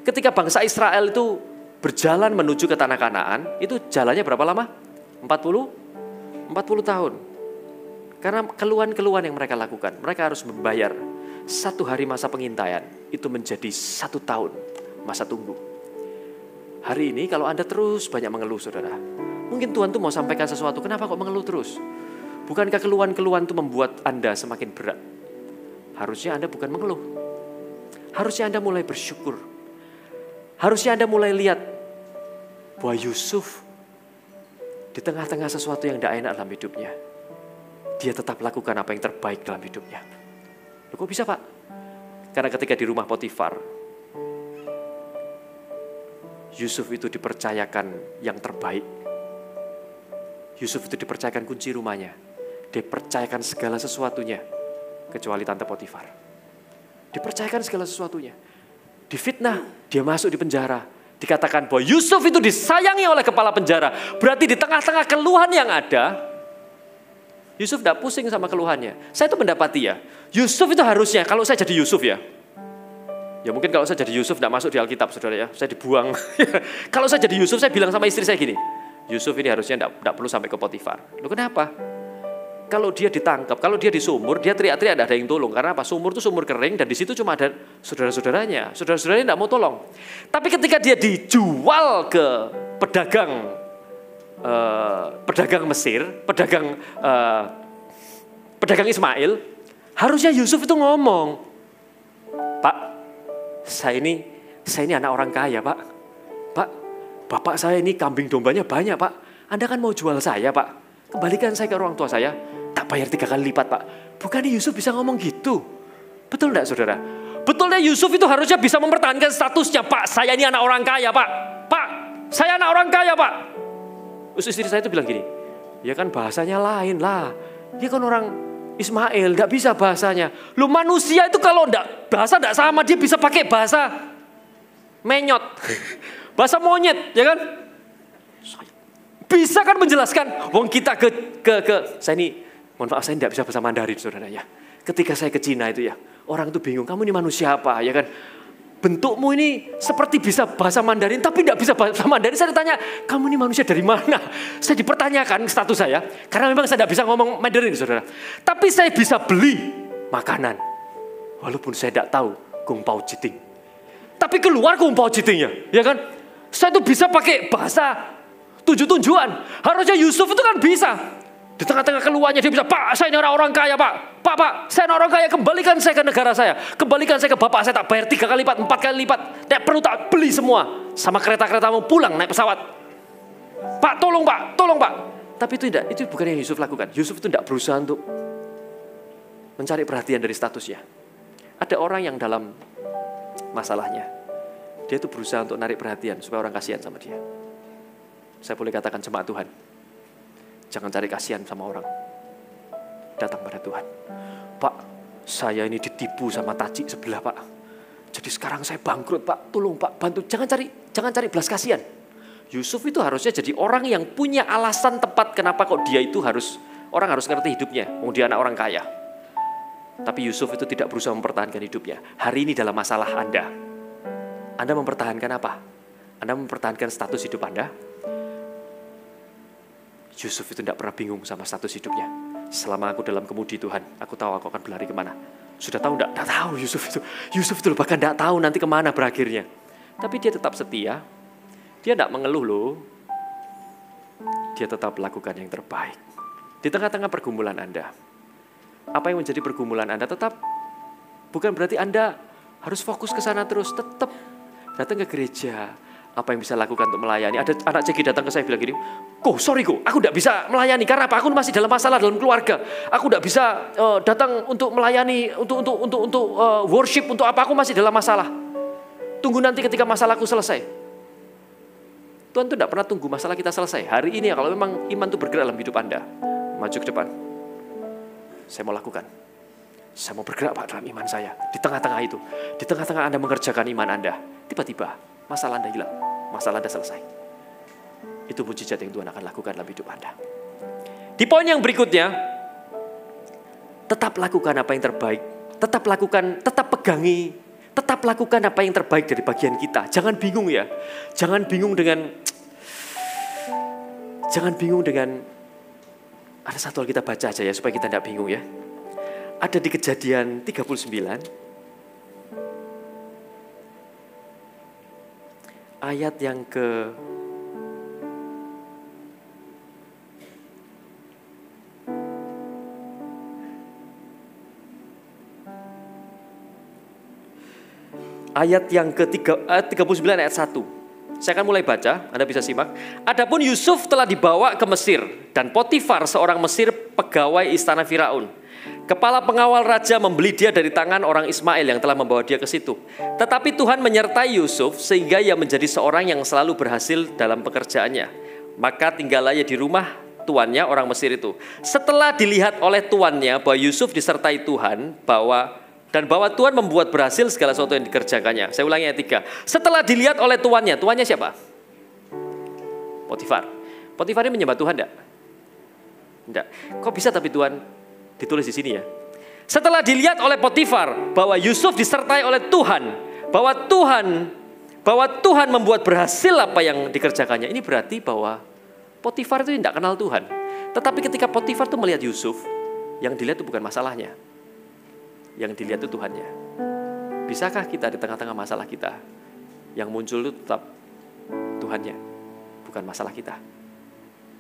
ketika bangsa Israel itu berjalan menuju ke tanah Kanaan, itu jalannya berapa lama? 40 tahun. Karena keluhan-keluhan yang mereka lakukan, mereka harus membayar 1 hari masa pengintaian, itu menjadi 1 tahun masa tunggu. Hari ini kalau Anda terus banyak mengeluh, saudara, mungkin Tuhan tuh mau sampaikan sesuatu. Kenapa kok mengeluh terus? Bukankah keluhan-keluhan itu membuat Anda semakin berat? Harusnya Anda bukan mengeluh. Harusnya Anda mulai bersyukur. Harusnya Anda mulai lihat bahwa Yusuf di tengah-tengah sesuatu yang tidak enak dalam hidupnya, dia tetap lakukan apa yang terbaik dalam hidupnya. Loh, kok bisa, Pak? Karena ketika di rumah Potifar, Yusuf itu dipercayakan yang terbaik. Yusuf itu dipercayakan kunci rumahnya. Dipercayakan segala sesuatunya, kecuali tante Potifar. Dipercayakan segala sesuatunya. Difitnah, dia masuk di penjara. Dikatakan bahwa Yusuf itu disayangi oleh kepala penjara. Berarti di tengah-tengah keluhan yang ada, Yusuf tidak pusing sama keluhannya. Saya itu mendapati ya, Yusuf itu harusnya, kalau saya jadi Yusuf ya mungkin kalau saya jadi Yusuf tidak masuk di Alkitab, saudara ya, saya dibuang. Kalau saya jadi Yusuf, saya bilang sama istri saya gini, Yusuf ini harusnya tidak perlu sampai ke Potifar. Loh, kenapa? Kalau dia ditangkap, kalau dia di sumur, dia teriak-teriak ada yang tolong. Karena apa? Sumur itu sumur kering dan di situ cuma ada saudara-saudaranya. Saudara-saudaranya tidak mau tolong. Tapi ketika dia dijual ke pedagang Mesir, pedagang Ismail, harusnya Yusuf itu ngomong, Pak, saya ini anak orang kaya, Pak. Pak, bapak saya ini kambing dombanya banyak, Pak. Anda kan mau jual saya, Pak. Kembalikan saya ke orang tua saya, tak bayar 3 kali lipat, Pak. Bukannya Yusuf bisa ngomong gitu? Betul enggak, saudara? Betulnya Yusuf itu harusnya bisa mempertahankan statusnya, Pak, saya ini anak orang kaya, Pak. Pak, saya anak orang kaya, Pak. Terus istri saya itu bilang gini, ya kan bahasanya lain lah. Dia kan orang Ismail, enggak bisa bahasanya. Lu manusia itu kalau bahasa enggak sama, dia bisa pakai bahasa menyot. Bahasa monyet, ya kan? Bisa kan menjelaskan, wong kita ke saya ini, mohon maaf saya tidak bisa bahasa Mandarin, saudara ya. Ketika saya ke Cina itu ya, orang itu bingung, kamu ini manusia apa, ya kan? Bentukmu ini seperti bisa bahasa Mandarin, tapi tidak bisa bahasa Mandarin. Saya ditanya, kamu ini manusia dari mana? Saya dipertanyakan status saya, karena memang saya tidak bisa ngomong Mandarin, saudara. Tapi saya bisa beli makanan, walaupun saya tidak tahu Kung Pao Jiting. Tapi keluar Kung Pao Jitingnya, ya kan? Saya itu bisa pakai bahasa 7 tujuan. Harusnya Yusuf itu kan bisa. Di tengah-tengah keluarnya dia bisa, Pak, saya ini orang kaya, Pak. Pak, saya ini orang kaya, kembalikan saya ke negara saya. Kembalikan saya ke bapak saya, tak bayar 3 kali lipat, 4 kali lipat. Tidak perlu tak beli semua. Sama kereta-kereta mau pulang naik pesawat. Pak, tolong Pak. Tapi itu tidak, itu bukan yang Yusuf lakukan. Yusuf itu tidak berusaha untuk mencari perhatian dari statusnya. Ada orang yang dalam masalahnya, dia itu berusaha untuk narik perhatian supaya orang kasihan sama dia. Saya boleh katakan jemaat Tuhan, jangan cari kasihan sama orang. Datang pada Tuhan. Pak, saya ini ditipu sama taci sebelah, Pak. Jadi sekarang saya bangkrut, Pak. Tolong, Pak, bantu. Jangan cari belas kasihan. Yusuf itu harusnya jadi orang yang punya alasan tepat kenapa kok dia itu orang harus ngerti hidupnya. Mau dia anak orang kaya. Tapi Yusuf itu tidak berusaha mempertahankan hidupnya. Hari ini dalam masalah Anda mempertahankan apa? Anda mempertahankan status hidup Anda? Yusuf itu tidak pernah bingung sama status hidupnya. Selama aku dalam kemudi Tuhan, aku tahu aku akan berlari kemana. Sudah tahu enggak? Tidak tahu Yusuf itu bahkan tidak tahu nanti kemana berakhirnya. Tapi dia tetap setia. Dia tidak mengeluh loh. Dia tetap lakukan yang terbaik. Di tengah-tengah pergumulan Anda. Apa yang menjadi pergumulan Anda tetap. Bukan berarti Anda harus fokus ke sana terus. Tetap datang ke gereja. Apa yang bisa lakukan untuk melayani? Ada anak CG datang ke saya bilang gini, sorry aku tidak bisa melayani karena apa? Aku masih dalam masalah dalam keluarga. Aku tidak bisa datang untuk melayani, untuk worship, untuk apa? Aku masih dalam masalah. Tunggu nanti ketika masalahku selesai. Tuhan itu tidak pernah tunggu masalah kita selesai. Hari ini kalau memang iman itu bergerak dalam hidup Anda, maju ke depan. Saya mau lakukan. Saya mau bergerak Pak dalam iman saya. Di tengah-tengah itu, di tengah-tengah Anda mengerjakan iman Anda, tiba-tiba masalah Anda hilang, masalah Anda selesai. Itu mujizat yang Tuhan akan lakukan dalam hidup Anda. Di poin yang berikutnya, tetap lakukan apa yang terbaik. Tetap lakukan, tetap pegangi, tetap lakukan apa yang terbaik dari bagian kita. Jangan bingung ya. Jangan bingung dengan ada satu hal kita baca aja ya supaya kita tidak bingung ya. Ada di Kejadian 39 ayat yang ke ayat 39 ayat 1. Saya akan mulai baca, Anda bisa simak. Adapun Yusuf telah dibawa ke Mesir dan Potifar seorang Mesir pegawai istana Firaun. Kepala pengawal raja membeli dia dari tangan orang Ismail yang telah membawa dia ke situ. Tetapi Tuhan menyertai Yusuf sehingga ia menjadi seorang yang selalu berhasil dalam pekerjaannya. Maka tinggallah ia di rumah tuannya orang Mesir itu. Setelah dilihat oleh tuannya bahwa Yusuf disertai Tuhan, bahwa Tuhan membuat berhasil segala sesuatu yang dikerjakannya. Saya ulangi ayat 3. Setelah dilihat oleh tuannya siapa? Potifar. Potifar ini menyembah Tuhan enggak? Enggak. Kok bisa tapi Tuhan ditulis di sini ya? Setelah dilihat oleh Potifar bahwa Yusuf disertai oleh Tuhan, bahwa Tuhan membuat berhasil apa yang dikerjakannya. Ini berarti bahwa Potifar itu tidak kenal Tuhan. Tetapi ketika Potifar itu melihat Yusuf, yang dilihat itu bukan masalahnya. Yang dilihat itu Tuhannya. Bisakah kita di tengah-tengah masalah kita, yang muncul itu tetap Tuhannya, bukan masalah kita?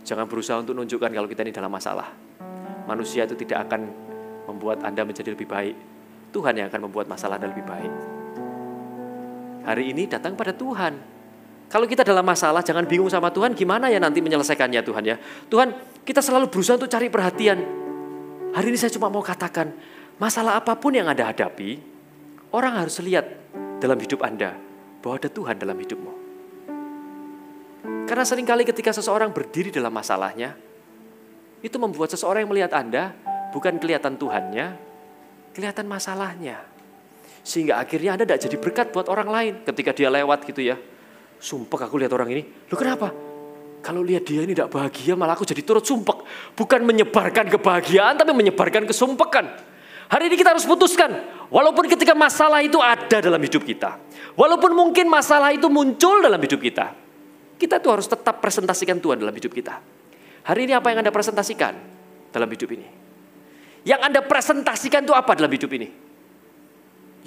Jangan berusaha untuk menunjukkan kalau kita ini dalam masalah. Manusia itu tidak akan membuat Anda menjadi lebih baik. Tuhan yang akan membuat masalah Anda lebih baik. Hari ini datang pada Tuhan. Kalau kita dalam masalah, jangan bingung sama Tuhan, gimana ya nanti menyelesaikannya Tuhan ya. Tuhan, kita selalu berusaha untuk cari perhatian. Hari ini saya cuma mau katakan, masalah apapun yang Anda hadapi, orang harus lihat dalam hidup Anda bahwa ada Tuhan dalam hidupmu. Karena seringkali ketika seseorang berdiri dalam masalahnya, itu membuat seseorang yang melihat Anda bukan kelihatan Tuhannya, kelihatan masalahnya. Sehingga akhirnya Anda tidak jadi berkat buat orang lain ketika dia lewat gitu ya. Sumpek aku lihat orang ini, loh kenapa? Kalau lihat dia ini tidak bahagia malah aku jadi turut sumpek. Bukan menyebarkan kebahagiaan tapi menyebarkan kesumpekan. Hari ini kita harus putuskan, walaupun ketika masalah itu ada dalam hidup kita, walaupun mungkin masalah itu muncul dalam hidup kita tuh harus tetap presentasikan Tuhan dalam hidup kita. Hari ini apa yang Anda presentasikan dalam hidup ini? Yang Anda presentasikan itu apa dalam hidup ini?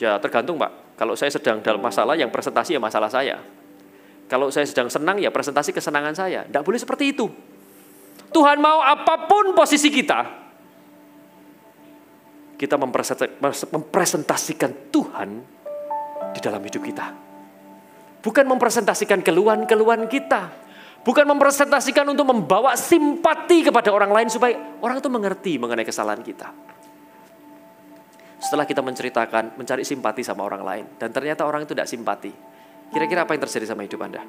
Ya tergantung Pak, kalau saya sedang dalam masalah yang presentasi ya masalah saya. Kalau saya sedang senang ya presentasi kesenangan saya. Tidak boleh seperti itu. Tuhan mau apapun posisi kita mempresentasikan Tuhan di dalam hidup kita. Bukan mempresentasikan keluhan-keluhan kita. Bukan mempresentasikan untuk membawa simpati kepada orang lain supaya orang itu mengerti mengenai kesalahan kita. Setelah kita menceritakan, mencari simpati sama orang lain, dan ternyata orang itu tidak simpati. Kira-kira apa yang terjadi sama hidup Anda?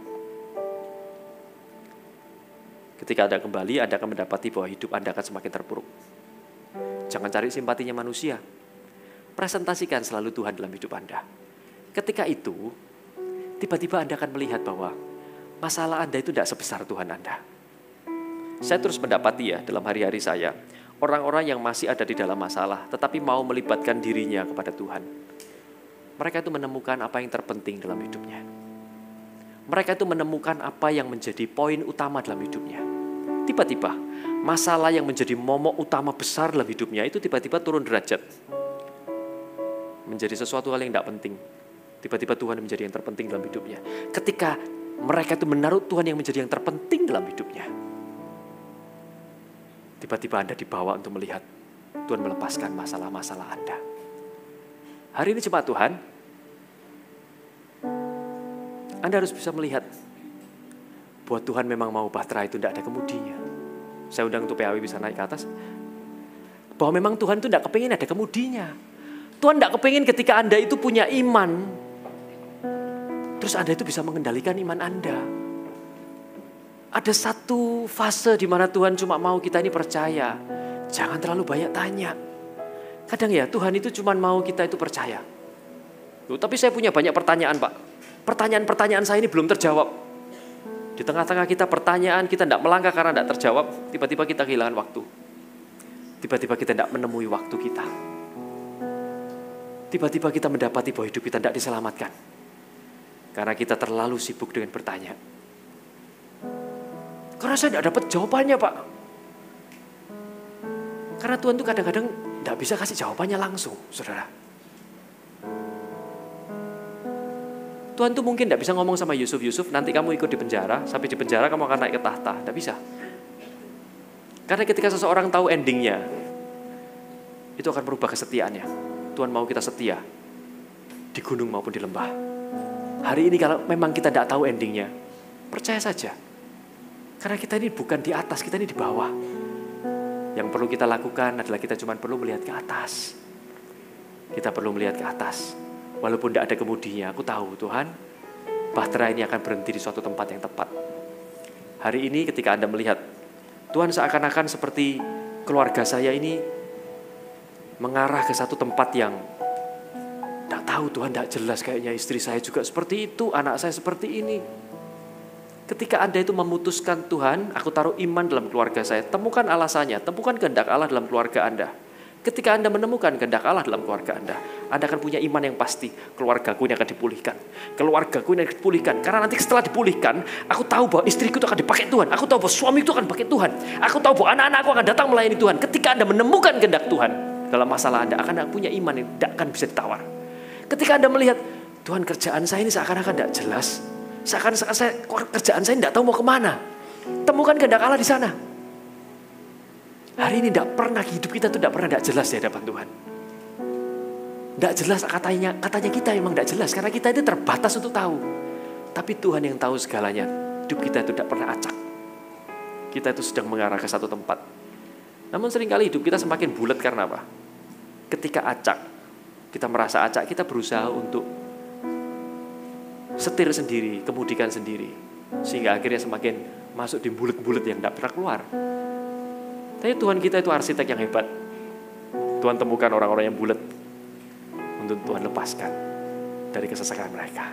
Ketika Anda kembali, Anda akan mendapati bahwa hidup Anda akan semakin terpuruk. Jangan cari simpatinya manusia. Presentasikan selalu Tuhan dalam hidup Anda. Ketika itu, tiba-tiba Anda akan melihat bahwa masalah Anda itu tidak sebesar Tuhan Anda. Saya terus mendapati ya dalam hari-hari saya, orang-orang yang masih ada di dalam masalah, tetapi mau melibatkan dirinya kepada Tuhan. Mereka itu menemukan apa yang terpenting dalam hidupnya. Mereka itu menemukan apa yang menjadi poin utama dalam hidupnya. Tiba-tiba, masalah yang menjadi momok utama besar dalam hidupnya itu tiba-tiba turun derajat. Menjadi sesuatu hal yang tidak penting. Tiba-tiba Tuhan menjadi yang terpenting dalam hidupnya. Ketika mereka itu menaruh Tuhan yang menjadi yang terpenting dalam hidupnya, tiba-tiba Anda dibawa untuk melihat Tuhan melepaskan masalah-masalah Anda. Hari ini jemaat Tuhan, Anda harus bisa melihat bahwa Tuhan memang mau bahtera itu tidak ada kemudinya. Saya undang untuk PAW bisa naik ke atas. Bahwa memang Tuhan itu tidak kepingin ada kemudinya. Tuhan tidak kepingin ketika Anda itu punya iman, terus Anda itu bisa mengendalikan iman Anda. Ada satu fase di mana Tuhan cuma mau kita ini percaya. Jangan terlalu banyak tanya. Kadang ya Tuhan itu cuma mau kita itu percaya. Loh, tapi saya punya banyak pertanyaan Pak. Pertanyaan-pertanyaan saya ini belum terjawab. Di tengah-tengah kita pertanyaan, kita tidak melangkah karena tidak terjawab. Tiba-tiba kita kehilangan waktu. Tiba-tiba kita tidak menemui waktu kita. Tiba-tiba kita mendapati bahwa hidup kita tidak diselamatkan. Karena kita terlalu sibuk dengan bertanya. Karena saya tidak dapat jawabannya Pak. Karena Tuhan itu kadang-kadang tidak bisa kasih jawabannya langsung, saudara. Tuhan tuh mungkin tidak bisa ngomong sama Yusuf, nanti kamu ikut di penjara, sampai di penjara kamu akan naik ke tahta. Tidak bisa. Karena ketika seseorang tahu endingnya, itu akan berubah kesetiaannya. Tuhan mau kita setia, di gunung maupun di lembah. Hari ini kalau memang kita tidak tahu endingnya, percaya saja. Karena kita ini bukan di atas, kita ini di bawah. Yang perlu kita lakukan adalah kita cuma perlu melihat ke atas. Kita perlu melihat ke atas. Walaupun tidak ada kemudinya, aku tahu Tuhan, bahtera ini akan berhenti di suatu tempat yang tepat. Hari ini ketika Anda melihat, Tuhan seakan-akan seperti keluarga saya ini mengarah ke satu tempat yang tidak tahu Tuhan, tidak jelas kayaknya istri saya juga seperti itu, anak saya seperti ini. Ketika Anda itu memutuskan Tuhan, aku taruh iman dalam keluarga saya, temukan alasannya, temukan kehendak Allah dalam keluarga Anda. Ketika Anda menemukan kehendak Allah dalam keluarga Anda akan punya iman yang pasti. Keluargaku ini akan dipulihkan. Keluargaku ini akan dipulihkan. Karena nanti setelah dipulihkan, aku tahu bahwa istriku itu akan dipakai Tuhan. Aku tahu bahwa suami itu akan dipakai Tuhan. Aku tahu bahwa anak-anakku akan datang melayani Tuhan. Ketika Anda menemukan kehendak Tuhan dalam masalah Anda, akan punya iman yang tidak akan bisa ditawar. Ketika Anda melihat, Tuhan kerjaan saya ini seakan-akan tidak jelas. Seakan-akan kerjaan saya tidak tahu mau kemana. Temukan kehendak Allah di sana. Hari ini tidak pernah, hidup kita itu tidak pernah tidak jelas di hadapan Tuhan. Tidak jelas katanya kita memang tidak jelas. Karena kita itu terbatas untuk tahu. Tapi Tuhan yang tahu segalanya. Hidup kita itu tidak pernah acak. Kita itu sedang mengarah ke satu tempat. Namun seringkali hidup kita semakin bulat karena apa? Ketika acak, kita merasa acak, kita berusaha untuk setir sendiri, kemudikan sendiri. Sehingga akhirnya semakin masuk di bulat-bulat yang tidak pernah keluar. Tapi Tuhan kita itu arsitek yang hebat. Tuhan temukan orang-orang yang bulat untuk Tuhan lepaskan dari kesesakan mereka.